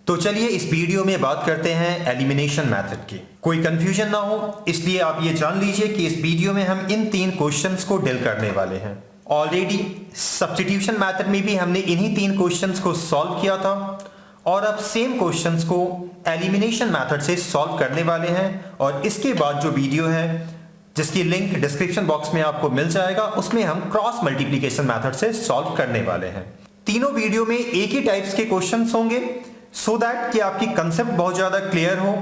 तो चलिए इस वीडियो में बात करते हैं एलिमिनेशन मेथड की। कोई कंफ्यूजन ना हो इसलिए आप ये जान लीजिए कि इस वीडियो में हम इन 3 क्वेश्चंस को डील करने वाले हैं। ऑलरेडी सब्स्टिट्यूशन मेथड में भी हमने इन्हीं 3 क्वेश्चंस को सॉल्व किया था और अब सेम क्वेश्चंस को एलिमिनेशन मेथड से सॉल्व करने वाले हैं। और इसके बाद जो वीडियो है जिसकी लिंक डिस्क्रिप्शन बॉक्स में आपको मिल जाएगा, उसमें हम क्रॉस मल्टीप्लिकेशन मेथड से सॉल्व करने वाले हैं। तीनों वीडियो में एक ही टाइप्स के क्वेश्चंस होंगे सो दैट कि आपकी कंसेप्ट बहुत ज्यादा क्लियर हो।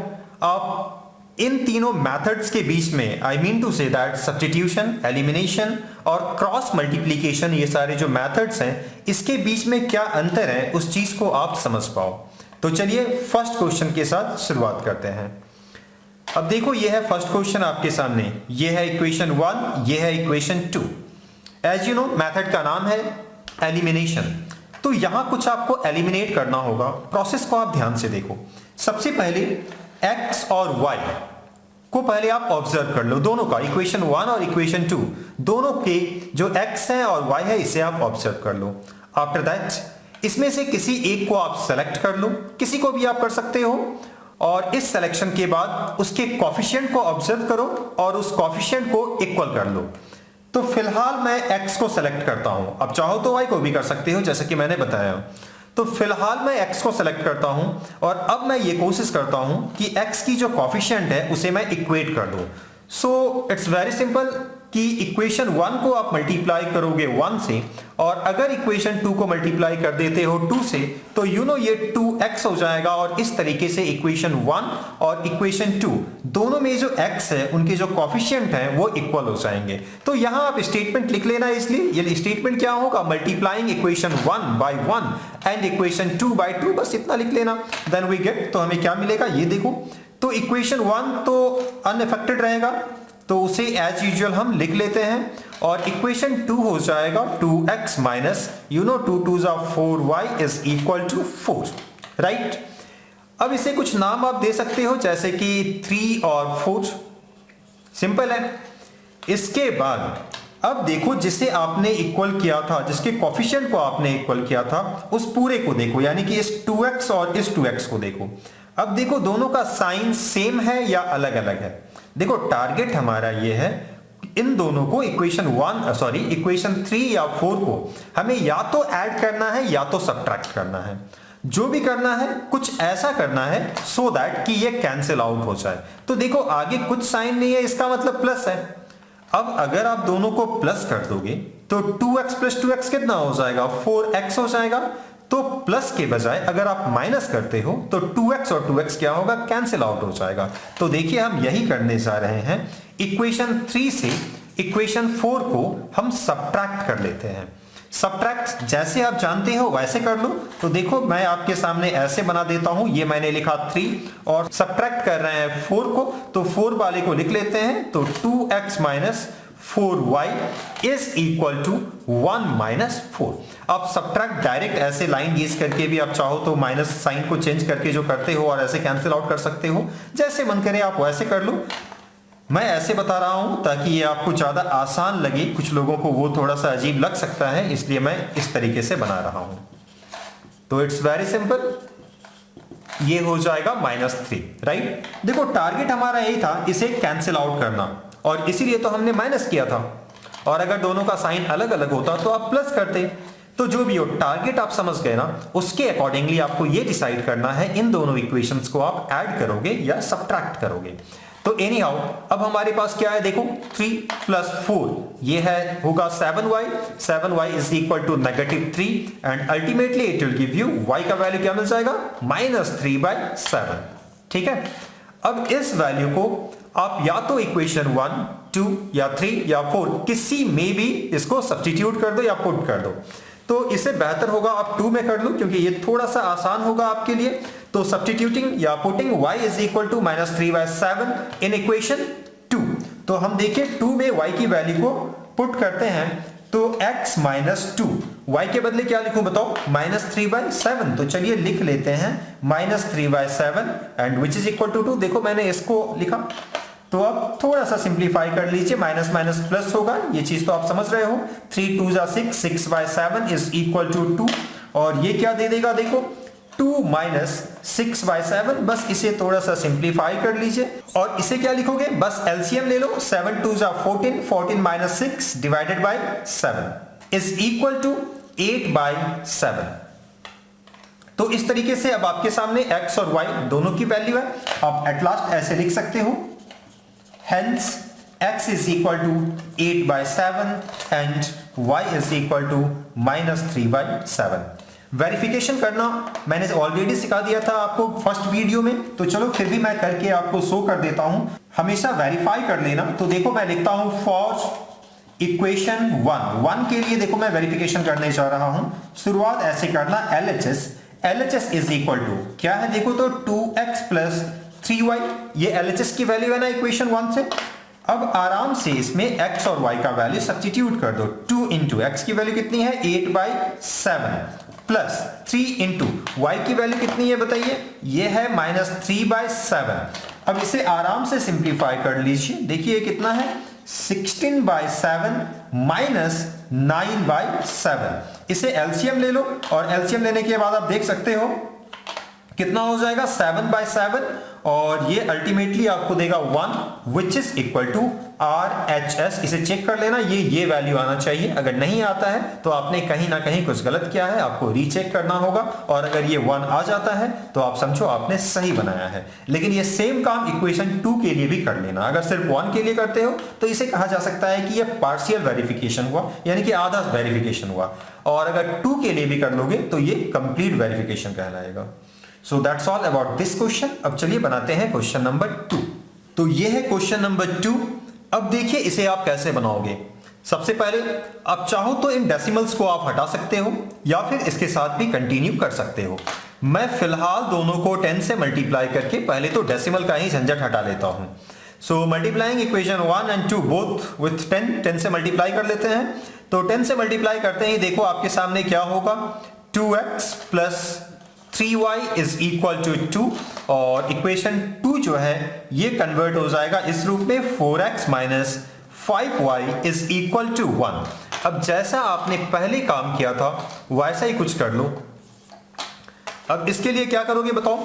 आप इन तीनों मेथड्स के बीच में, I mean to say that substitution, elimination और क्रॉस मल्टीप्लिकेशन, ये सारे जो मेथड्स हैं इसके बीच में क्या अंतर है उस चीज को आप समझ पाओ। तो चलिए फर्स्ट क्वेश्चन के साथ शुरुआत करते हैं। अब देखो ये है फर्स्ट क्वेश्चन आपके सामने, ये है इक्वेशन 1, ये है equation 2। As you know method का नाम है एलिमिनेशन। तो यहां कुछ आपको एलिमिनेट करना होगा। प्रोसेस को आप ध्यान से देखो। सबसे पहले x और y को पहले आप ऑब्जर्व कर लो, दोनों का, इक्वेशन 1 और इक्वेशन 2 दोनों के जो x है और y है इसे आप ऑब्जर्व कर लो। आफ्टर दैट इसमें से किसी एक को आप सेलेक्ट कर लो, किसी को भी आप कर सकते हो। और इस सिलेक्शन के बाद उसके कोफिशिएंट को ऑब्जर्व करो और उस कोफिशिएंट को इक्वल कर लो। तो फिलहाल मैं x को सेलेक्ट करता हूं, अब चाहो तो y को भी कर सकते हो जैसे कि मैंने बताया। तो फिलहाल मैं x को सेलेक्ट करता हूं और अब मैं ये कोशिश करता हूं कि x की जो कोफिशिएंट है उसे मैं इक्वेट कर दूं। सो इट्स वेरी सिंपल कि इक्वेशन 1 को आप मल्टीप्लाई करोगे 1 से और अगर इक्वेशन 2 को मल्टीप्लाई कर देते हो 2 से तो यू नो ये 2x हो जाएगा। और इस तरीके से इक्वेशन 1 और इक्वेशन 2 दोनों में जो x है उनके जो कोफिशिएंट हैं वो इक्वल हो जाएंगे। तो यहां आप स्टेटमेंट लिख लेना। इसलिए ये स्टेटमेंट क्या होगा, multiplying equation 1 by 1 and equation 2 by 2, बस इतना लिख लेना। देन वी गेट, तो हमें क्या मिलेगा ये देखो। तो इक्वेशन 1 तो अनअफेक्टेड रहेगा तो उसे एज यूजुअल हम लिख लेते हैं और इक्वेशन 2 हो जाएगा 2x minus you know 2 2 4y is equal to 4, right. अब इसे कुछ नाम आप दे सकते हो जैसे कि 3 और 4, सिंपल है। इसके बाद अब देखो जिसे आपने इक्वल किया था, जिसके कोफिशिएंट को आपने इक्वल किया था उस पूरे को देखो, यानी कि इस 2x और इस 2x को देखो। अब देखो दोनों का साइन सेम है या अलग अलग है। देखो टारगेट हमारा ये है, इन दोनों को इक्वेशन 3 या 4 को हमें या तो ऐड करना है या तो सब्ट्रैक्ट करना है। जो भी करना है कुछ ऐसा करना है सो दैट कि ये कैंसिल आउट हो जाए। तो देखो आगे कुछ साइन नहीं है, इसका मतलब प्लस है। अब अगर आप दोनों को प्लस कर दोगे तो 2x प्लस 2x कितना हो जाएगा, 4x हो जाएगा। तो प्लस के बजाय अगर आप माइनस करते हो तो 2x और 2x क्या होगा, कैंसिल आउट हो जाएगा। तो देखिए हम यही करने जा रहे हैं, इक्वेशन 3 से इक्वेशन 4 को हम सब्ट्रैक्ट कर लेते हैं। सब्ट्रैक्ट जैसे आप जानते हो वैसे कर लो। तो देखो मैं आपके सामने ऐसे बना देता हूं, ये मैंने लिखा 3 और सब्ट्रैक्ट कर रहे हैं 4 को, तो 4 वाले को लिख लेते हैं। तो 2x minus 4y is equal to 1 minus 4। आप सब्ट्रैक्ट डायरेक्ट ऐसे लाइन यूज करके भी आप चाहो तो माइनस साइन को चेंज करके जो करते हो और ऐसे कैंसिल आउट कर सकते हो, जैसे मन करे आप वैसे कर लो। मैं ऐसे बता रहा हूं ताकि ये आपको ज्यादा आसान लगे, कुछ लोगों को वो थोड़ा सा अजीब लग सकता है, इसलिए मैं इस तरीके से बना रहा हूं। तो इट्स वेरी सिंपल, ये हो जाएगा -3, राइट। देखो टारगेट हमारा यही था इसे कैंसिल आउट करना और इसीलिए तो हमने माइनस किया था। और अगर दोनों का साइन अलग अलग होता तो आप प्लस करते। तो जो भी हो टारगेट आप समझ गए ना, उसके अकॉर्डिंगली आपको ये डिसाइड करना है इन दोनों इक्वेशंस को आप ऐड करोगे या सब्ट्रैक्ट करोगे। तो एनी हाउ अब हमारे पास क्या है देखो, 3 प्लस 4 ये है होगा 7y is equal to -3 and ultimately it will give you y का वैल्यू क्या मिल जाएगा, -3/7, ठीक है। अब इस वैल्यू को आप या तो इक्वेशन 1, 2 या 3 या 4 किसी में भी इसको सब्स्टिट्यूट कर दो या पुट कर दो। तो इससे बेहतर होगा आप 2 में कर लो क्योंकि ये थोड़ा सा आसान होगा आपके लिए। तो सब्स्टिट्यूटिंग या putting y is equal to -3/7 in equation 2। तो हम देखिए 2 में y की वैल्यू को पुट करते हैं तो x माइनस 2, y के बदले क्या लिखूं बताओ, -3/7। तो चलिए लिख लेते हैं -3/7 and which is equal to 2। देखो मैंने इसको लिखा, तो अब थोड़ा सा सिंप्लीफाई कर लीजिए, माइनस माइनस प्लस होगा, ये चीज तो आप समझ रहे हो। 3 2 6, 6/7 इज इक्वल टू 2 और ये क्या दे देगा देखो 2 माइनस 6/7, बस इसे थोड़ा सा सिंप्लीफाई कर लीजिए और इसे क्या लिखोगे, बस एलसीएम ले लो, 7 2 14, 14 minus 6 divided by 7 is equal to 8/7। तो इस तरीके से अब आपके सामने x और y दोनों की वैल्यू है। आप एट लास्ट ऐसे लिख सकते हो, hence x is equal to 8/7 and y is equal to -3/7। Verification करना मैंने ऑलरेडी सिखा दिया था आपको फर्स्ट वीडियो में, तो चलो फिर भी मैं करके आपको शो कर देता हूं। हमेशा वेरीफाई कर लेना। तो देखो मैं लिखता हूं फॉर इक्वेशन 1 के लिए देखो मैं वेरिफिकेशन करने जा रहा हूं। शुरुआत ऐसे करना, LHS इज इक्वल टू क्या है, देखो तो 2x प्लस 3y, ये LHS की वैल्यू है ना इक्वेशन 1 से। अब आराम से इसमें x और y का वैल्यू सब्स्टिट्यूट कर दो। 2 इंटू एक्स की वैल्यू कितनी है, 8/7 प्लस 3 इंटू वाई की वैल्यू कितनी है बताइए, ये है -3/7। अब इसे आराम से सिंप्लीफाई कर लीजिए, देखिए कितना है 16/7 माइनस 9/7। इसे एलसीएम ले लो और एलसीएम लेने के बाद आप देख सकते हो कितना हो जाएगा 7/7 और ये अल्टीमेटली आपको देगा 1 which is equal to RHS। इसे चेक कर लेना, ये वैल्यू आना चाहिए। अगर नहीं आता है तो आपने कहीं ना कहीं कुछ गलत किया है, आपको रीचेक करना होगा। और अगर ये 1 आ जाता है तो आप समझो आपने सही बनाया है। लेकिन ये सेम काम इक्वेशन 2 के लिए भी कर लेना। अगर सिर्फ 1 के लिए करते हो तो इसे कहा जा सकता है कि ये पार्शियल वेरिफिकेशन हुआ, यानी कि आधा वेरिफिकेशन हुआ। और अगर 2 के लिए भी कर लोगे तो ये कंप्लीट वेरिफिकेशन कहलाएगा। So that's all about this question. अब चलिए बनाते हैं क्वेश्चन नंबर 2। तो ये है क्वेश्चन नंबर 2। अब देखिए इसे आप कैसे बनाओगे। सबसे पहले आप चाहो तो इन डेसिमल्स को आप हटा सकते हो या फिर इसके साथ भी कंटिन्यू कर सकते हो। मैं फिलहाल दोनों को 10 से मल्टीप्लाई करके पहले तो डेसिमल का ही झंझट हटा लेता हूं। So multiplying equation 1 and 2 both with 10 से मल्टीप्लाई कर लेते हैं। तो 10 से मल्टीप्लाई करते ही देखो आपके सामने क्या होगा, 2x plus 3y is equal to 2 और इक्वेशन 2 जो है ये कन्वर्ट हो जाएगा इस रूप में 4x minus 5y is equal to 1। अब जैसा आपने पहले काम किया था वैसा ही कुछ कर लो। अब इसके लिए क्या करोगे बताओ,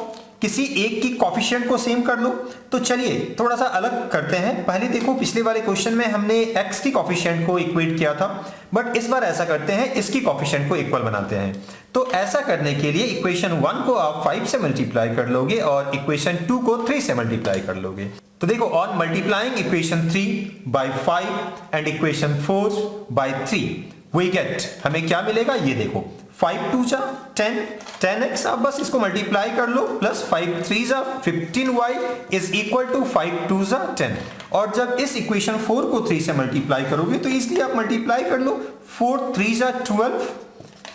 किसी एक की कोफिशिएंट को सेम कर लो। तो चलिए थोड़ा सा अलग करते हैं। पहले देखो पिछले वाले क्वेश्चन में हमने x की कोफिशिएंट को इक्वेट किया था, बट इस बार ऐसा करते हैं इसकी कोफिशिएंट को इक्वल बनाते हैं। तो ऐसा करने के लिए इक्वेशन 1 को आप 5 से मल्टीप्लाई कर लोगे और इक्वेशन 2 को 3 से मल्टीप्लाई कर लोगे। तो देखो on multiplying equation 3 by 5 and equation 4 by 3 we get, हमें क्या मिलेगा ये देखो 5 2 जा 10, 10x। आप बस इसको मल्टीप्लाई कर लो प्लस 5 3 जा 15y इज इक्वल टू 5 2 जा 10। और जब इस इक्वेशन 4 को 3 से मल्टीप्लाई करोगे तो इसलिए आप मल्टीप्लाई कर लो 4 3 जा 12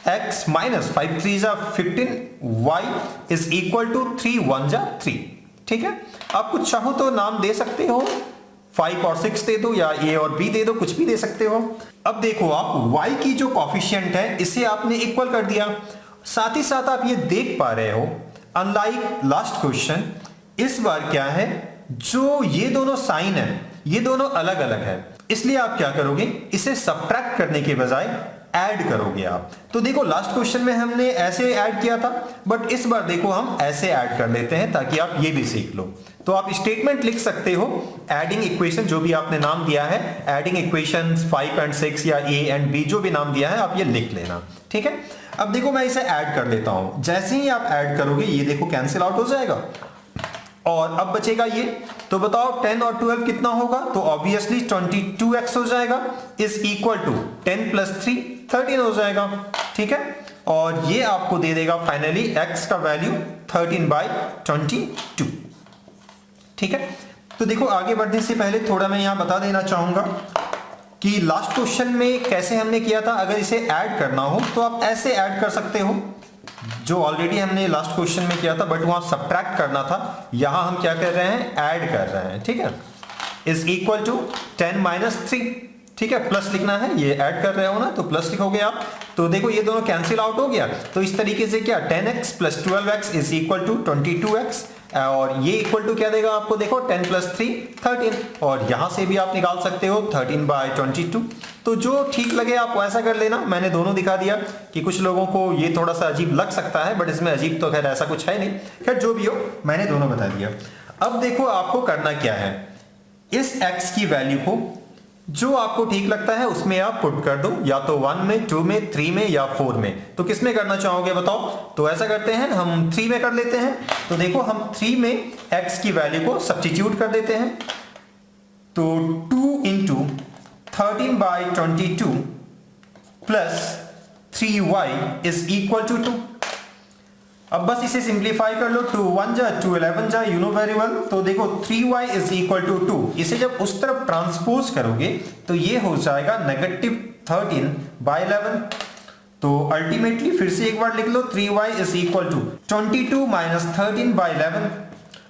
x माइनस 5 3 जा 15 y इज इक्वल टू 3 1 जा 3। ठीक है, आप कुछ चाहो तो नाम दे सकते हो, 5 और 6 दे दो या a और b दे दो, कुछ भी दे सकते हो। अब देखो आप y की जो कोफिशिएंट है इसे आपने इक्वल कर दिया। साथ ही साथ आप ये देख पा रहे हो अनलाइक लास्ट क्वेश्चन इस बार क्या है, जो ये दोनों साइन है ये दोनों अलग अलग है, इसलिए आप क्या करोगे इसे सब्ट्रैक्ट करने के बजाय ऐड करोगे आप। तो देखो लास्ट क्वेश्चन में हमने ऐसे ऐड किया था, बट इस बार देखो हम ऐसे ऐड कर लेते हैं ताकि आप ये भी सीख लो। तो आप स्टेटमेंट लिख सकते हो एडिंग इक्वेशन, जो भी आपने नाम दिया है एडिंग इक्वेशंस 5 एंड 6 या a एंड b जो भी नाम दिया है आप ये लिख लेना। ठीक है, अब देखो मैं इसे ऐड कर लेता हूं। जैसे ही आप ऐड करोगे ये देखो कैंसिल आउट हो जाएगा और अब बचेगा ये। तो बताओ 10 और 12 कितना होगा, तो ऑब्वियसली 22x हो जाएगा इज इक्वल टू 10 प्लस 3 13 हो जाएगा। ठीक है, और ये आपको दे देगा फाइनली x का वैल्यू 13/22। ठीक है, तो देखो आगे बढ़ने से पहले थोड़ा मैं यहां बता देना चाहूंगा कि लास्ट क्वेश्चन में कैसे हमने किया था। अगर इसे ऐड करना हो तो आप ऐसे ऐड कर सकते हो जो ऑलरेडी हमने लास्ट क्वेश्चन में किया था, बट वहां सब्ट्रैक्ट करना था। यहां हम क्या कर रहे हैं, ऐड कर रहे हैं। ठीक है, इज इक्वल टू 10 माइनस 3। ठीक है, प्लस लिखना है, ये ऐड कर रहे हो ना तो प्लस लिखोगे आप। तो देखो ये दोनों कैंसिल आउट हो गया, तो इस तरीके से क्या 10x plus 12x is equal to 22x और ये इक्वल टू क्या देगा आपको, देखो 10 प्लस 3 13 और यहां से भी आप निकाल सकते हो 13/22। तो जो ठीक लगे आप वैसा कर लेना। मैंने दोनों दिखा दिया कि कुछ लोगों को ये थोड़ा सा अजीब लग सकता है, बट इसमें अजीब तो खैर ऐसा कुछ है नहीं। खैर जो भी हो, मैंने दोनों बता दिया। अब देखो आपको करना क्या है, इस x की वैल्यू को जो आपको ठीक लगता है उसमें आप पुट कर दो, या तो 1 में, 2 में, 3 में या 4 में। तो किस में करना चाहोगे बताओ? तो ऐसा करते हैं, हम 3 में कर लेते हैं। तो देखो हम 3 में x की वैल्यू को सब्स्टिट्यूट कर देते हैं। तो 2 into 13/22 plus 3y is equal to 2। अब बस इसे सिंप्लीफाई कर लो, 2 1 जा 2 11 जा, यू नो वेरी वेल। तो देखो 3y इज इक्वल टू 2, इसे जब उस तरफ ट्रांसपोज करोगे तो ये हो जाएगा -13/11। तो अल्टीमेटली फिर से एक बार लिख लो, 3y is equal to 22 minus 13/11।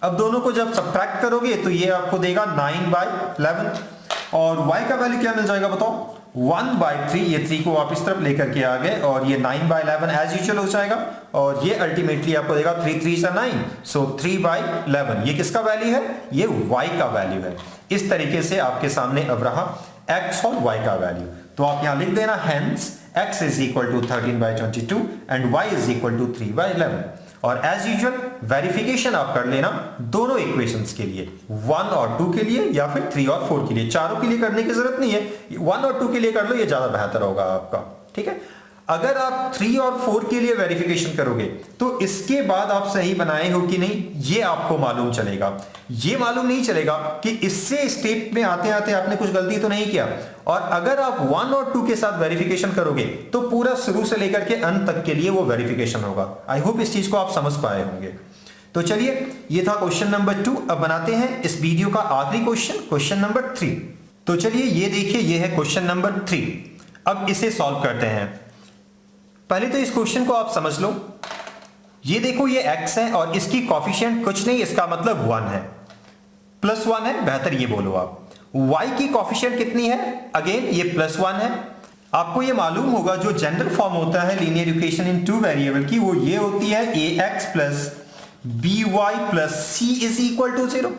अब दोनों को जब सब्ट्रैक्ट करोगे तो ये आपको देगा 9/11, और y का वैल्यू क्या मिल जाएगा बताओ? 1/3। ये 3 को आप इस तरफ लेकर के आ गए, और ये 9/11 एज यूजुअल हो जाएगा, और ये अल्टीमेटली आपको देगा 3 3 से 9, सो 3/11। ये किसका वैल्यू है? ये y का वैल्यू है। इस तरीके से आपके सामने अब रहा x और y का वैल्यू। तो आप यहां लिख देना, hence x is equal to 13/22 and y is equal to 3/11। और एज यूजुअल वेरिफिकेशन आप कर लेना दोनों इक्वेशंस के लिए, 1 और 2 के लिए या फिर 3 और 4 के लिए। चारों के लिए करने की जरूरत नहीं है, 1 और 2 के लिए कर लो, ये ज्यादा बेहतर होगा आपका। ठीक है, अगर आप 3 और 4 के लिए वेरिफिकेशन करोगे तो इसके बाद आप सही बनाए हो कि नहीं ये आपको मालूम चलेगा। ये मालूम नहीं चलेगा कि इससे स्टेप में आते आते आपने कुछ गलती तो नहीं किया। और अगर आप 1 और 2 के साथ वेरिफिकेशन करोगे तो पूरा शुरू से लेकर के अंत तक के लिए वो वेरिफिकेशन होगा। आई होप इस चीज को आप समझ पाए होंगे। तो चलिए, ये था क्वेश्चन नंबर 2। अब बनाते हैं इस वीडियो का आखिरी क्वेश्चन, क्वेश्चन नंबर 3। तो चलिए ये देखिए, ये है क्वेश्चन नंबर 3। अब इसे सॉल्व करते हैं। पहले तो इस क्वेश्चन को आप समझ लो। ये देखो, ये x है और इसकी कॉफिशिएंट कुछ नहीं, इसका मतलब 1 है, +1 है, बेहतर ये बोलो आप। y की कॉफिशिएंट कितनी है? अगेन ये +1 है। आपको ये मालूम होगा जो जनरल फॉर्म होता है लीनियर इक्वेशन इन 2 वेरिएबल की, वो ये होती है ax plus by plus c is equal to 0।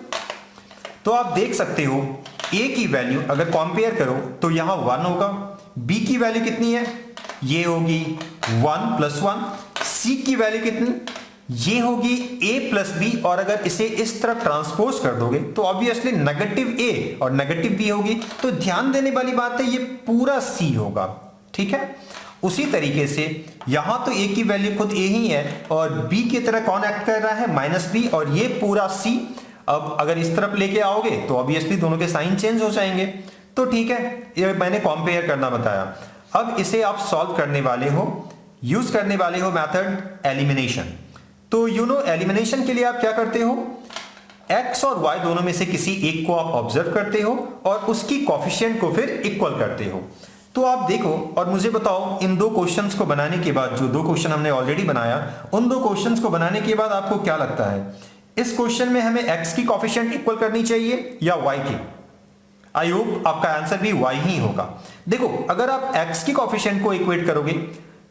तो आप देख सकते हो a की वैल्यू अगर कंपेयर करो तो यहां 1 होगा, b की वैल्यू कितनी है? ये होगी 1 + 1। c की वैल्यू कितनी? ये होगी a + b, और अगर इसे इस तरफ ट्रांसपोज कर दोगे तो ऑब्वियसली -a और -b होगी। तो ध्यान देने वाली बात है, ये पूरा c होगा। ठीक है, उसी तरीके से यहां तो a की वैल्यू खुद a ही है, और b की तरह कौन एक्ट कर रहा है? -b, और ये पूरा c। अब अगर इस तरफ लेके आओगे तो ऑब्वियसली दोनों के साइन चेंज हो जाएंगे। तो ठीक है, ये मैंने कंपेयर करना बताया। अब इसे आप सॉल्व करने वाले हो, यूज करने वाले हो मेथड एलिमिनेशन। तो यू नो एलिमिनेशन के लिए आप क्या करते हो? x और y दोनों में से किसी एक को आप ऑब्जर्व करते हो और उसकी कॉफिशिएंट को फिर इक्वल करते हो। तो आप देखो और मुझे बताओ, इन 2 क्वेश्चंस को बनाने के बाद, जो 2 क्वेश्चन हमने ऑलरेडी बनाया, उन 2 क्वेश्चंस को बनाने के बाद आपको क्या लगता है? इस क्वेश्चन में हमें x की कॉफिशिएंट इक्वल करनी चाहिए या y की? आई होप आपका आंसर भी y ही होगा। देखो, अगर आप x की कॉफिशिएंट को इक्वेट करोगे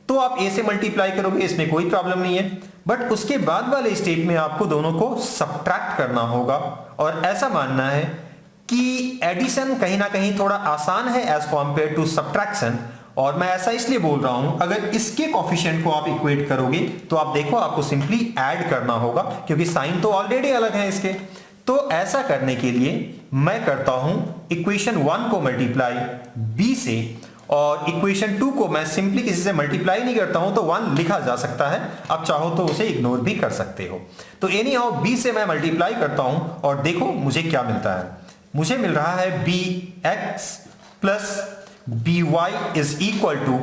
तो आप a से मल्टीप्लाई करोगे, इसमें कोई प्रॉब्लम नहीं है। बट उसके बाद वाले स्टेप में आपको दोनों को सब्ट्रैक्ट करना होगा, और ऐसा मानना है कि एडिशन कहीं ना कहीं थोड़ा आसान है एज कंपेयर टू सब्ट्रैक्शन। और मैं ऐसा इसलिए बोल रहा हूं, अगर इसके कॉफिशिएंट को आप इक्वेट करोगे तो आप देखो आपको सिंपली ऐड करना होगा, क्योंकि साइन तो ऑलरेडी अलग है इसके। तो ऐसा करने के लिए मैं करता हूं इक्वेशन 1 को मल्टीप्लाई b से, और इक्वेशन 2 को मैं सिंपली किसी से मल्टीप्लाई नहीं करता हूं, तो 1 लिखा जा सकता है, आप चाहो तो उसे इग्नोर भी कर सकते हो। तो एनी हाउ b से मैं मल्टीप्लाई करता हूं और देखो मुझे क्या मिलता है। मुझे मिल रहा है bx plus by is equal to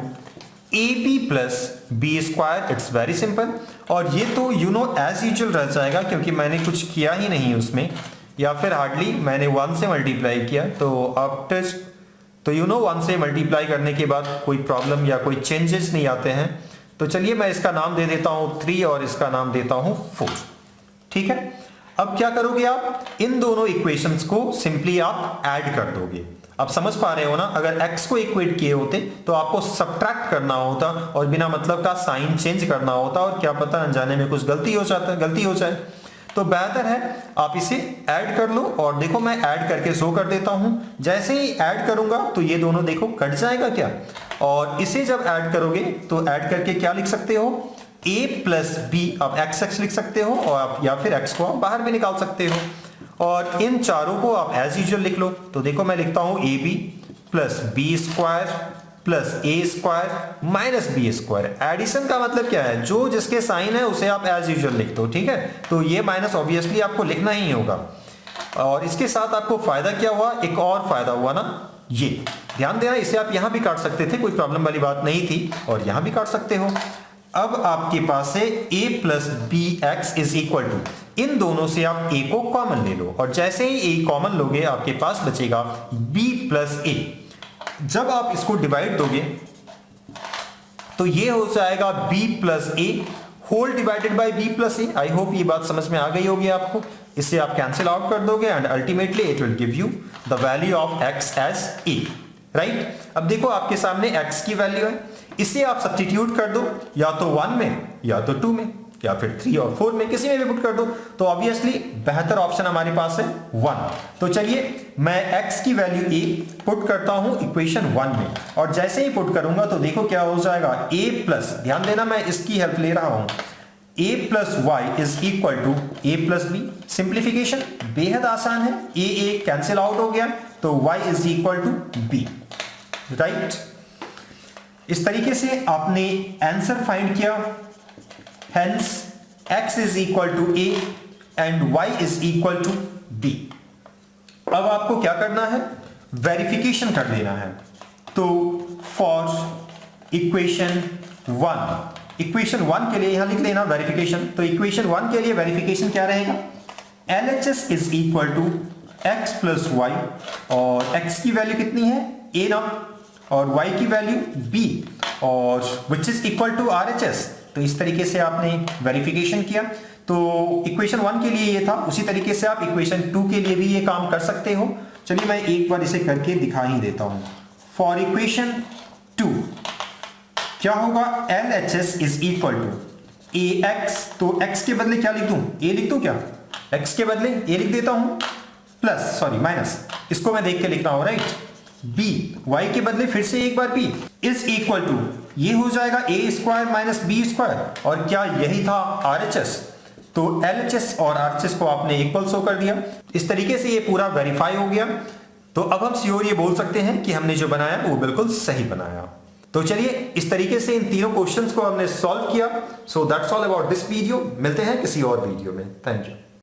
ab plus b square. It's very simple, और ये तो यू नो एज यूजुअल रह जाएगा क्योंकि मैंने कुछ किया ही नहीं उसमें, या फिर हार्डली मैंने 1 से मल्टीप्लाई किया। तो आफ्टर, तो यू नो 1 से मल्टीप्लाई करने के बाद कोई प्रॉब्लम या कोई चेंजेस नहीं आते हैं। तो चलिए मैं इसका नाम दे देता हूं 3 और इसका नाम देता हूं 4। ठीक है, अब क्या करोगे आप? इन दोनों इक्वेशंस को सिंपली आप ऐड कर दोगे। आप समझ पा रहे हो ना? अगर x को इक्वेट किए होते तो आपको सब्ट्रैक्ट करना होता और बिना मतलब का साइन चेंज करना होता, और क्या पता अनजाने में कुछ गलती हो जाए। तो बेहतर है आप इसे ऐड कर लो। और देखो मैं ऐड करके शो कर देता हूं। जैसे ही ऐड करूंगा तो ये दोनों देखो कट जाएगा क्या, और इसे जब ऐड करोगे तो ऐड करके क्या लिख सकते हो, a प्लस बी, आप x लिख सकते हो, और आप या फिर x को आप बाहर भी निकाल सकते हो। और इन चारों को आप एज यूजुअल लिख लो। तो देखो मैं लिखता हूं a b plus b square plus a square minus b square. Addition का मतलब क्या है, जो जिसके साइन है उसे आप एज यूजुअल लिख दो, ठीक है। तो ये माइनस ऑब्वियसली आपको लिखना ही होगा। और इसके साथ आपको फायदा क्या हुआ, एक और फायदा हुआ ना, ये ध्यान देना, इसे आप यहां भी काट सकते थे, कोई प्रॉब्लम वाली बात नहीं थी, और यहां भी काट सकते हो। अब आपके पास है a plus B X is equal to, इन दोनों से आप a को कॉमन ले लो, और जैसे ही a कॉमन लोगे आपके पास बचेगा b प्लस a। जब आप इसको डिवाइड दोगे तो ये हो जाएगा b plus a whole divided by b plus a। I hope ये बात समझ में आ गई होगी आपको। इसे आप कैंसिल आउट कर दोगे and ultimately it will give you the value of x as a, right. अब देखो आपके सामने x की वैल्यू है, इसे आप सब्स्टिट्यूट कर दो, या तो 1 में या तो 2 में या फिर 3 और 4 में, किसी में भी पुट कर दो। तो ऑब्वियसली बेहतर ऑप्शन हमारे पास है 1। तो चलिए मैं x की वैल्यू a पुट करता हूं इक्वेशन 1 में, और जैसे ही पुट करूंगा तो देखो क्या हो जाएगा, a प्लस, ध्यान देना मैं इसकी हेल्प ले रहा हूं, a plus y is equal to a plus b. Simplification बेहद आसान है, a कैंसिल आउट हो गया तो y is equal to b, right. इस तरीके से आपने आंसर फाइंड किया। Hence, x is equal to a and y is equal to b। अब आपको क्या करना है, वेरिफिकेशन कर देना है। तो फॉर इक्वेशन 1 के लिए यहां लिख लेना वेरिफिकेशन। तो इक्वेशन 1 के लिए वेरिफिकेशन क्या रहेगा, LHS is equal to x plus y, और x की वैल्यू कितनी है a ना, और y की वैल्यू b, और which is equal to RHS। तो इस तरीके से आपने वेरिफिकेशन किया। तो इक्वेशन 1 के लिए ये था, उसी तरीके से आप इक्वेशन 2 के लिए भी ये काम कर सकते हो। चलिए मैं एक बार इसे करके दिखा ही देता हूं। फॉर इक्वेशन 2 क्या होगा, LHS is equal to AX, तो x के बदले क्या लिख दूं, a लिख दूं क्या, x के बदले a लिख देता हूं, प्लस सॉरी माइनस, इसको मैं देख के लिख रहा हूं, राइट। b, y के बदले फिर से एक बार b इज इक्वल टू, ये हो जाएगा a square minus b square, और क्या यही था RHS। तो LHS और RHS को आपने इक्वल शो कर दिया। इस तरीके से ये पूरा वेरीफाई हो गया। तो अब हम श्योर ये बोल सकते हैं कि हमने जो बनाया वो बिल्कुल सही बनाया। तो चलिए इस तरीके से इन तीनों क्वेश्चंस को हमने सॉल्व किया। So that's all about this video. मिलते हैं किसी और वीडियो में। Thank you.